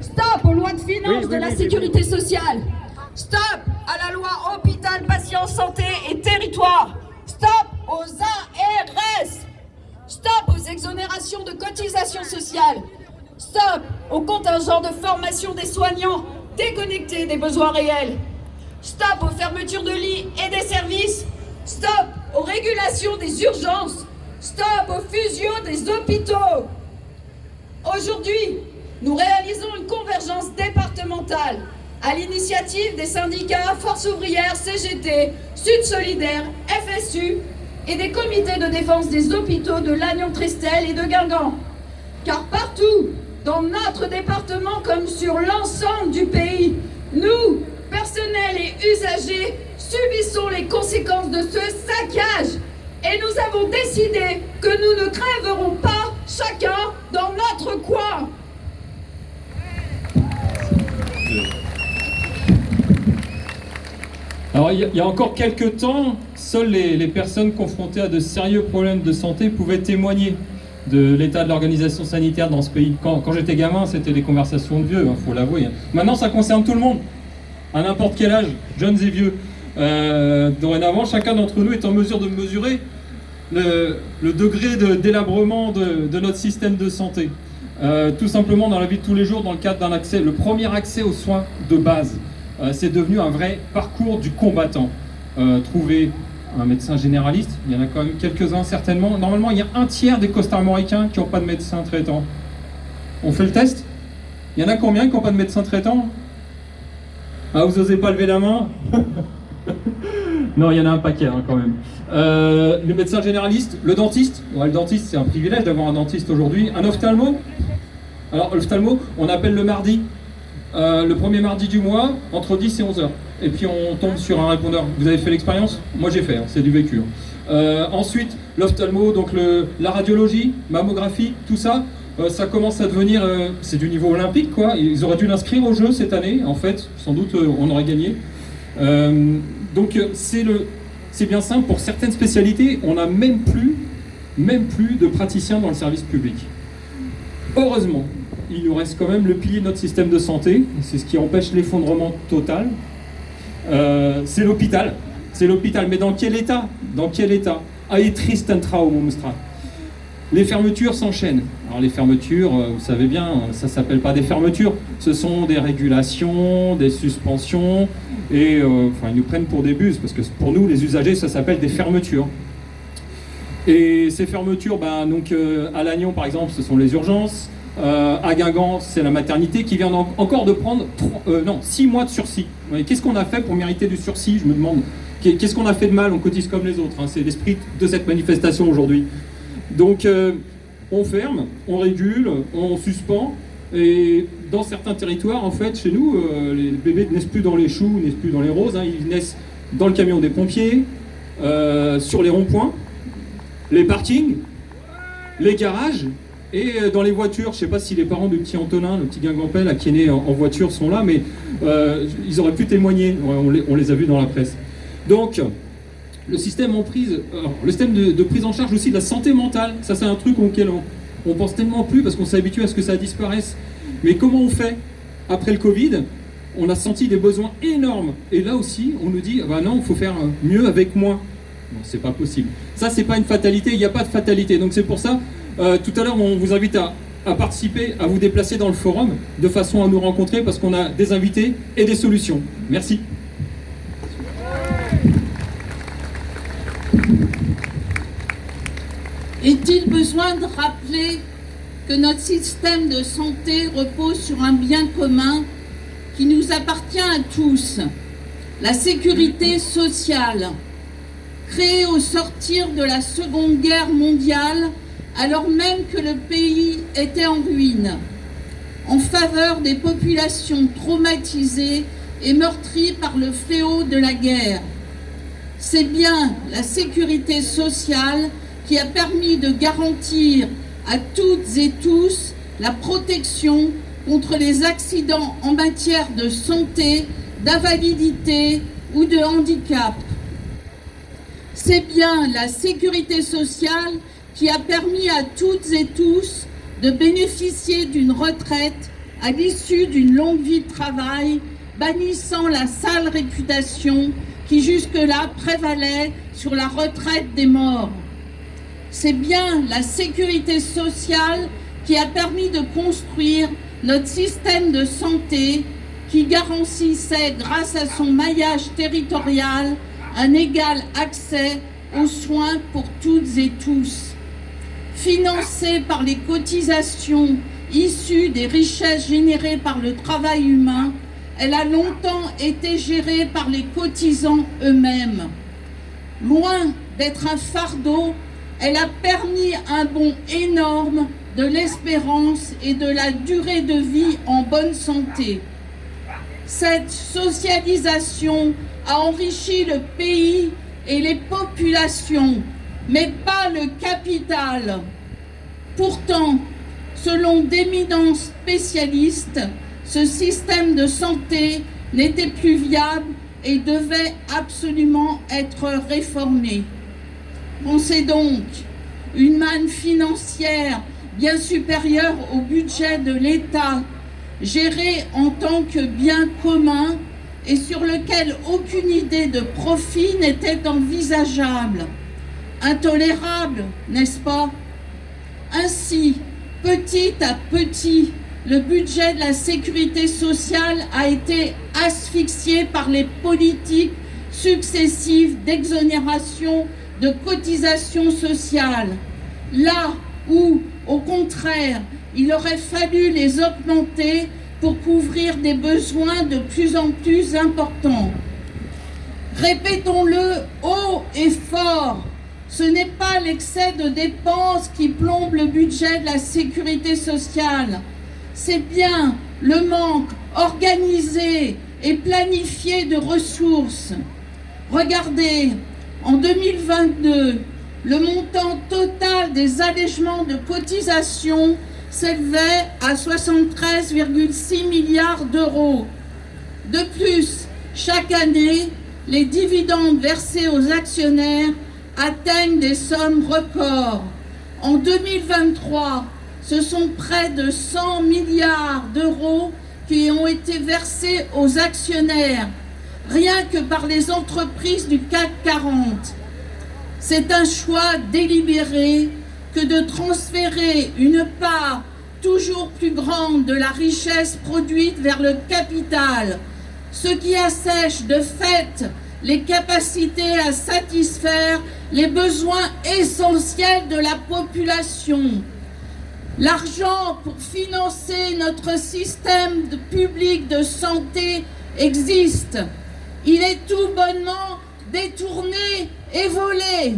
Stop aux lois de finances de la sécurité sociale. Stop à la loi hôpital, patient, santé et territoire. Stop aux ARS. Stop aux exonérations de cotisations sociales. Stop au contingent de formation des soignants déconnectés des besoins réels. Stop aux fermetures de lits et des services. Stop aux régulations des urgences. Stop aux fusions des hôpitaux. Aujourd'hui, nous réalisons une convergence départementale à l'initiative des syndicats Force ouvrière, CGT, Sud Solidaire, FSU et des comités de défense des hôpitaux de Lannion-Trestel et de Guingamp. Car partout, dans notre département comme sur l'ensemble du pays, nous, personnel et usagers, subissons les conséquences de ce saccage. Et nous avons décidé que nous ne crèverons pas chacun dans notre coin. Alors il y a encore quelques temps, seules les personnes confrontées à de sérieux problèmes de santé pouvaient témoigner de l'état de l'organisation sanitaire dans ce pays. Quand j'étais gamin, c'était des conversations de vieux, faut l'avouer. Maintenant, ça concerne tout le monde, à n'importe quel âge, jeunes et vieux. Dorénavant, chacun d'entre nous est en mesure de mesurer le degré de délabrement de notre système de santé. Tout simplement dans la vie de tous les jours, dans le cadre d'un accès, le premier accès aux soins de base. C'est devenu un vrai parcours du combattant. Trouver un médecin généraliste, il y en a quand même quelques-uns certainement. Normalement, il y a un tiers des Costa-Armoricains qui n'ont pas de médecin traitant. On fait le test? Il y en a combien qui n'ont pas de médecin traitant? Ah, vous n'osez pas lever la main? Non, il y en a un paquet quand même. Le médecin généraliste, le dentiste. Ouais, le dentiste, c'est un privilège d'avoir un dentiste aujourd'hui. Un ophtalmo. Alors, l'ophtalmo, on appelle le mardi. Le premier mardi du mois, entre 10 et 11 heures. Et puis on tombe sur un répondeur. Vous avez fait l'expérience? Moi j'ai fait, c'est du vécu. Ensuite, l'ophtalmo, donc la radiologie, mammographie, tout ça, ça commence à devenir, c'est du niveau olympique quoi. Ils auraient dû l'inscrire au jeu cette année, en fait, sans doute on aurait gagné. Donc c'est bien simple, pour certaines spécialités, on n'a même plus de praticiens dans le service public. Heureusement, il nous reste quand même le pilier de notre système de santé, c'est ce qui empêche l'effondrement total. C'est l'hôpital. Mais dans quel état? Ai tristan traumum stra. Les fermetures s'enchaînent. Alors les fermetures, vous savez bien, ça s'appelle pas des fermetures, ce sont des régulations, des suspensions, et ils nous prennent pour des buses, parce que pour nous, les usagers, ça s'appelle des fermetures. Et ces fermetures, à Lannion par exemple, ce sont les urgences. À Guingamp, c'est la maternité qui vient encore de prendre 6 mois de sursis. Qu'est-ce qu'on a fait pour mériter du sursis? Je me demande. Qu'est-ce qu'on a fait de mal? On cotise comme les autres. C'est l'esprit de cette manifestation aujourd'hui. Donc, on ferme, on régule, on suspend. Et dans certains territoires, en fait, chez nous, les bébés ne naissent plus dans les choux, naissent plus dans les roses. Ils naissent dans le camion des pompiers, sur les ronds-points, les parkings, les garages. Et dans les voitures, je ne sais pas si les parents du petit Antonin, le petit Guingampais qui est né en voiture sont là, mais ils auraient pu témoigner, on les a vus dans la presse. Donc, le système de prise en charge aussi de la santé mentale, ça c'est un truc auquel on pense tellement plus parce qu'on s'est habitué à ce que ça disparaisse. Mais comment on fait? Après le Covid, on a senti des besoins énormes. Et là aussi, on nous dit, non, il faut faire mieux avec moins. Non, c'est pas possible. Ça, c'est pas une fatalité, il n'y a pas de fatalité. Donc c'est pour ça, tout à l'heure, on vous invite à participer, à vous déplacer dans le forum, de façon à nous rencontrer, parce qu'on a des invités et des solutions. Merci. Est-il besoin de rappeler que notre système de santé repose sur un bien commun qui nous appartient à tous, la sécurité sociale, créée au sortir de la Seconde Guerre mondiale, alors même que le pays était en ruine, en faveur des populations traumatisées et meurtries par le fléau de la guerre. C'est bien la sécurité sociale qui a permis de garantir à toutes et tous la protection contre les accidents en matière de santé, d'invalidité ou de handicap. C'est bien la sécurité sociale qui a permis à toutes et tous de bénéficier d'une retraite à l'issue d'une longue vie de travail, bannissant la sale réputation qui jusque-là prévalait sur la retraite des morts. C'est bien la sécurité sociale qui a permis de construire notre système de santé qui garantissait, grâce à son maillage territorial, un égal accès aux soins pour toutes et tous. Financée par les cotisations issues des richesses générées par le travail humain, elle a longtemps été gérée par les cotisants eux-mêmes. Loin d'être un fardeau, elle a permis un bond énorme de l'espérance et de la durée de vie en bonne santé. Cette socialisation a enrichi le pays et les populations, mais pas le capital. Pourtant, selon d'éminents spécialistes, ce système de santé n'était plus viable et devait absolument être réformé. Pensez donc, une manne financière bien supérieure au budget de l'État, géré en tant que bien commun et sur lequel aucune idée de profit n'était envisageable. Intolérable, n'est-ce pas? Ainsi, petit à petit, le budget de la sécurité sociale a été asphyxié par les politiques successives d'exonération de cotisations sociales. Là où, au contraire, il aurait fallu les augmenter pour couvrir des besoins de plus en plus importants. Répétons-le haut et fort, ce n'est pas l'excès de dépenses qui plombe le budget de la sécurité sociale. C'est bien le manque organisé et planifié de ressources. Regardez, en 2022, le montant total des allègements de cotisations s'élevait à 73,6 milliards d'euros. De plus, chaque année, les dividendes versés aux actionnaires atteignent des sommes records. En 2023, ce sont près de 100 milliards d'euros qui ont été versés aux actionnaires, rien que par les entreprises du CAC 40. C'est un choix délibéré que de transférer une part toujours plus grande de la richesse produite vers le capital, ce qui assèche de fait les capacités à satisfaire les besoins essentiels de la population. L'argent pour financer notre système public de santé existe. Il est tout bonnement détourné et volé.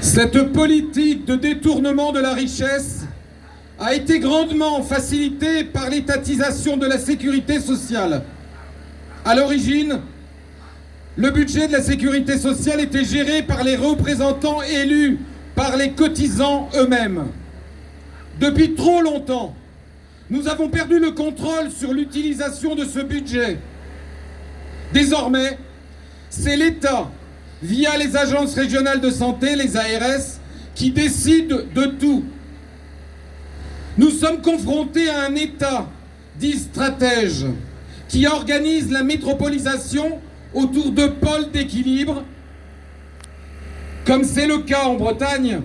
Cette politique de détournement de la richesse a été grandement facilitée par l'étatisation de la sécurité sociale. À l'origine, le budget de la sécurité sociale était géré par les représentants élus par les cotisants eux-mêmes. Depuis trop longtemps, nous avons perdu le contrôle sur l'utilisation de ce budget. Désormais, c'est l'État, via les agences régionales de santé, les ARS, qui décide de tout. Nous sommes confrontés à un État dit stratège qui organise la métropolisation autour de pôles d'équilibre, comme c'est le cas en Bretagne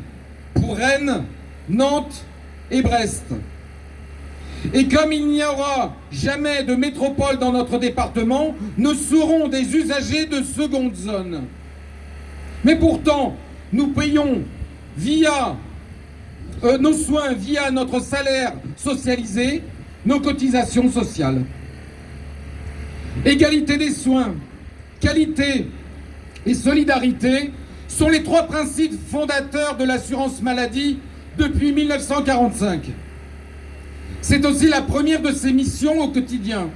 pour Rennes, Nantes et Brest. Et comme il n'y aura jamais de métropole dans notre département, nous serons des usagers de seconde zone. Mais pourtant, nous payons via nos soins, via notre salaire socialisé, nos cotisations sociales. Égalité des soins, qualité et solidarité sont les trois principes fondateurs de l'assurance maladie depuis 1945. C'est aussi la première de ses missions au quotidien.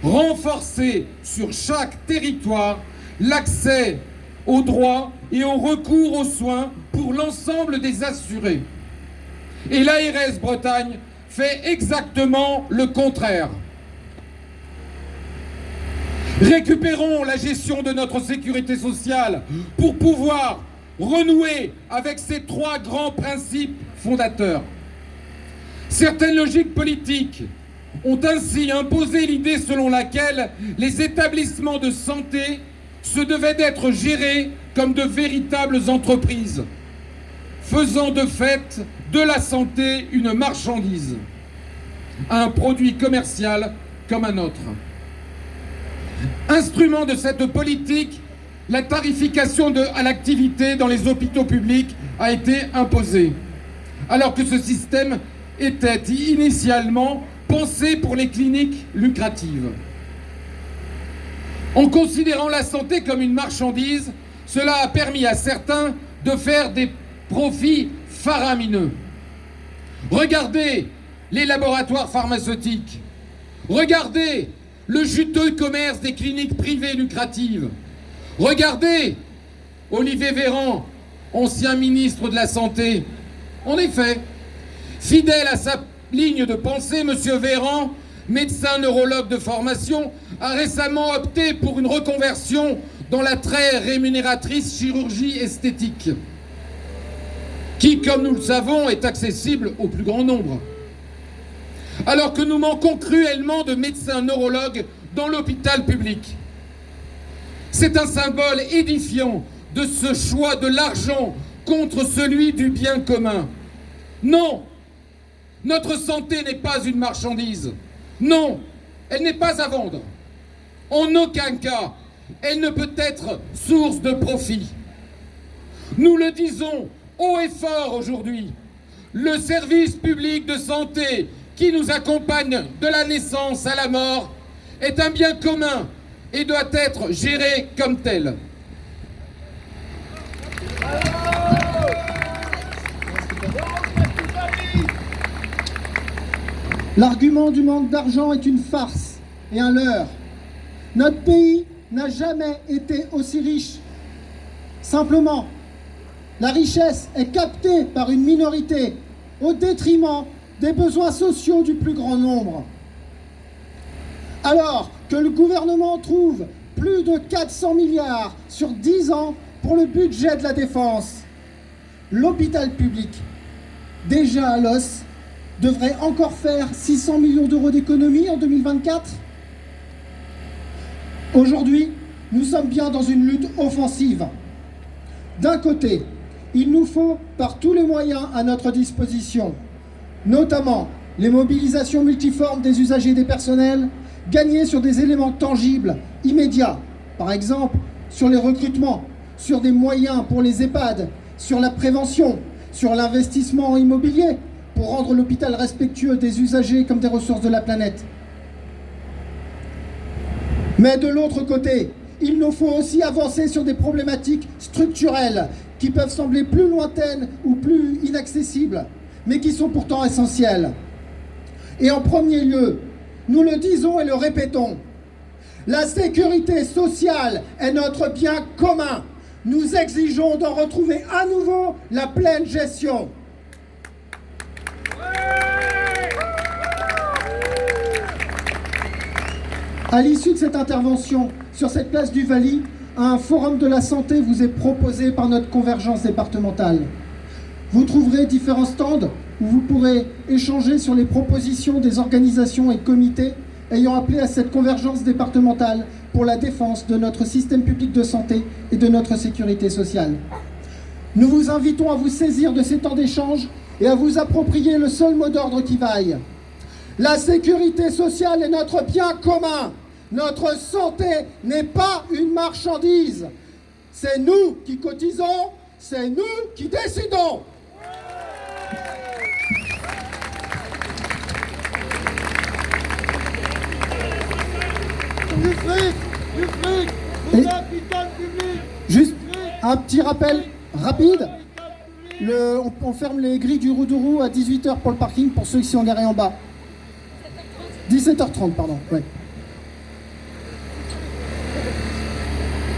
Renforcer sur chaque territoire l'accès aux droits et au recours aux soins pour l'ensemble des assurés. Et l'ARS Bretagne fait exactement le contraire. Récupérons la gestion de notre sécurité sociale pour pouvoir renouer avec ces trois grands principes fondateurs. Certaines logiques politiques ont ainsi imposé l'idée selon laquelle les établissements de santé se devaient d'être gérés comme de véritables entreprises, faisant de fait de la santé une marchandise, un produit commercial comme un autre. Instrument de cette politique, la tarification à l'activité dans les hôpitaux publics a été imposée, alors que ce système était initialement pensé pour les cliniques lucratives. En considérant la santé comme une marchandise, cela a permis à certains de faire des profits faramineux. Regardez les laboratoires pharmaceutiques, regardez le juteux commerce des cliniques privées lucratives, regardez Olivier Véran, ancien ministre de la Santé. En effet, fidèle à sa ligne de pensée, M. Véran, médecin neurologue de formation, a récemment opté pour une reconversion dans la très rémunératrice chirurgie esthétique, qui, comme nous le savons, est accessible au plus grand nombre. Alors que nous manquons cruellement de médecins neurologues dans l'hôpital public. C'est un symbole édifiant de ce choix de l'argent contre celui du bien commun. Non, notre santé n'est pas une marchandise. Non, elle n'est pas à vendre. En aucun cas, elle ne peut être source de profit. Nous le disons haut et fort aujourd'hui, le service public de santé qui nous accompagne de la naissance à la mort est un bien commun et doit être géré comme tel. L'argument du manque d'argent est une farce et un leurre. Notre pays n'a jamais été aussi riche. Simplement, la richesse est captée par une minorité au détriment des besoins sociaux du plus grand nombre. Alors que le gouvernement trouve plus de 400 milliards sur 10 ans pour le budget de la défense, l'hôpital public, déjà à l'os, devrait encore faire 600 millions d'euros d'économies en 2024. Aujourd'hui, nous sommes bien dans une lutte offensive. D'un côté, il nous faut, par tous les moyens à notre disposition, notamment les mobilisations multiformes des usagers et des personnels, gagner sur des éléments tangibles, immédiats, par exemple sur les recrutements, sur des moyens pour les EHPAD, sur la prévention, sur l'investissement immobilier, pour rendre l'hôpital respectueux des usagers comme des ressources de la planète. Mais de l'autre côté, il nous faut aussi avancer sur des problématiques structurelles qui peuvent sembler plus lointaines ou plus inaccessibles, mais qui sont pourtant essentielles. Et en premier lieu, nous le disons et le répétons, la sécurité sociale est notre bien commun. Nous exigeons d'en retrouver à nouveau la pleine gestion. À l'issue de cette intervention, sur cette place du Valy, un forum de la santé vous est proposé par notre convergence départementale. Vous trouverez différents stands où vous pourrez échanger sur les propositions des organisations et comités ayant appelé à cette convergence départementale pour la défense de notre système public de santé et de notre sécurité sociale. Nous vous invitons à vous saisir de ces temps d'échange et à vous approprier le seul mot d'ordre qui vaille. La sécurité sociale est notre bien commun. Notre santé n'est pas une marchandise. C'est nous qui cotisons, c'est nous qui décidons. Et juste un petit rappel rapide. On ferme les grilles du Roudourou à 18h pour le parking pour ceux qui sont garés en bas. 17h30, pardon. Ouais.